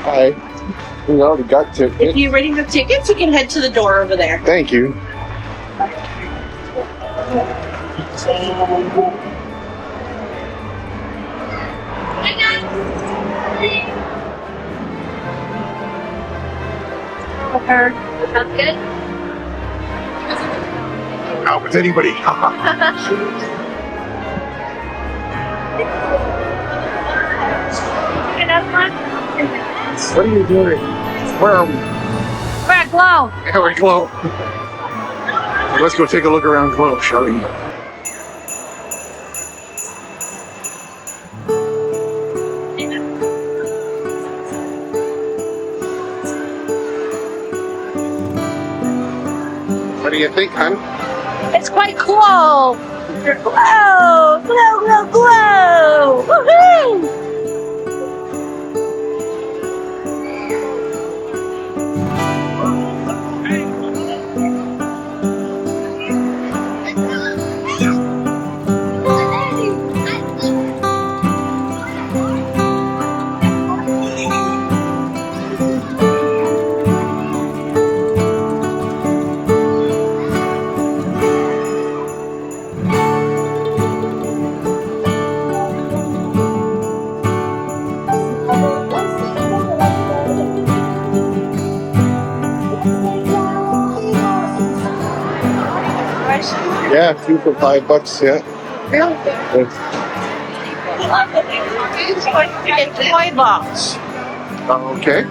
Hi. We already got tickets. If you're ready for tickets, you can head to the door over there. Thank you. Sounds good. Out with anybody. What are you doing? Where are we? We're at Glow. Yeah, we're Glow. Let's go take a look around Glow, shall we? What do you think, hon? It's quite cool. Glow, glow, glow, glow. Woohoo! Yeah, 2 for $5, yeah. Really? It's It's toy box. okay.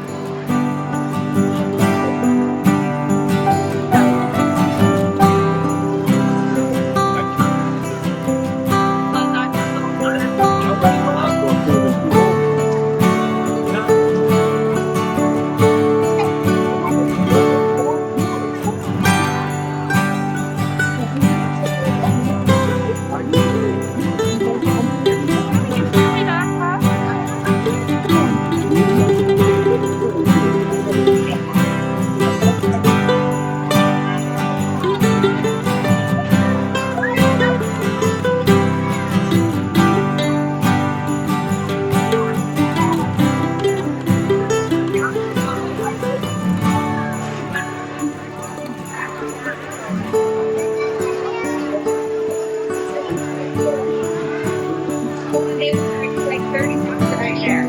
Like 30 bucks that I share.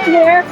Here.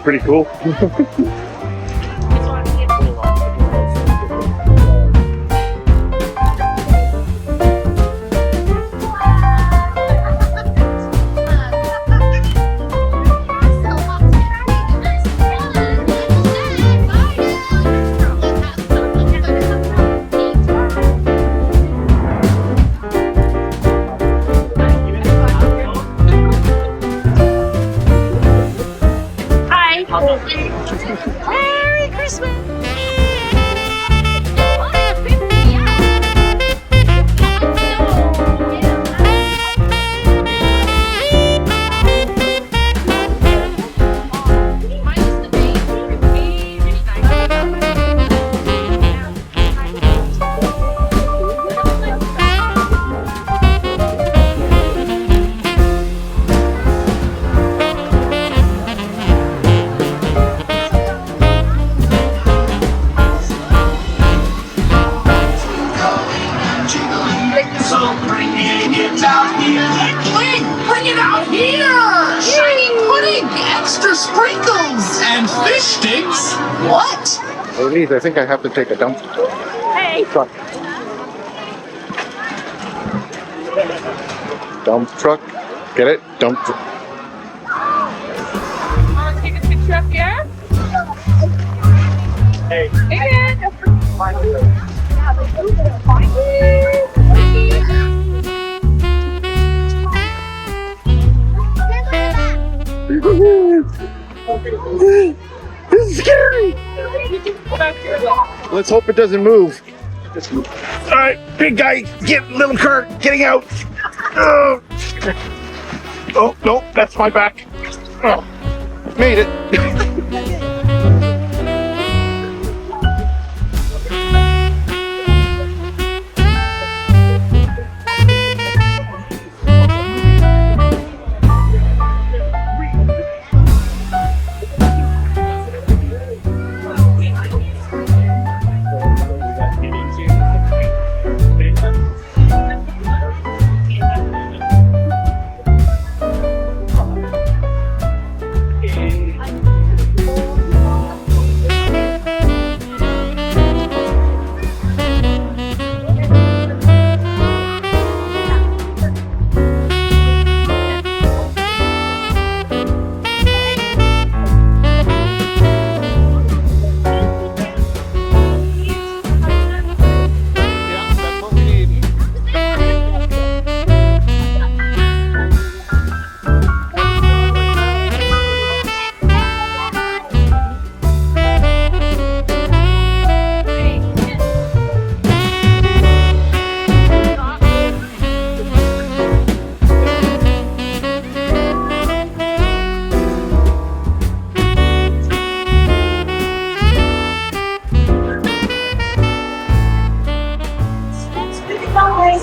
pretty cool. Merry Christmas! Bring it out here! Shiny pudding, extra sprinkles, and fish sticks. What? Ladies, I think I have to take a dump Hey! truck. Dump truck. Get it? Dump truck. Want to take a picture up here? Hey! This is scary. Let's hope it doesn't move. All right, big guy, get little Kurt getting out. Oh no, that's my back. Oh, made it.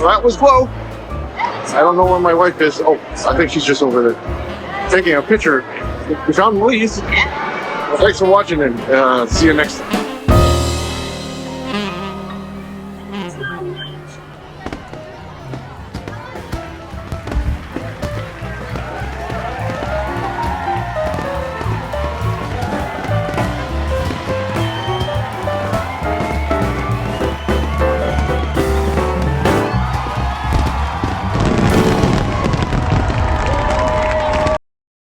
Well, that was Flo. I don't know where my wife is. Oh, I think she's just over there taking a picture. We found Louise. Thanks for watching and see you next time.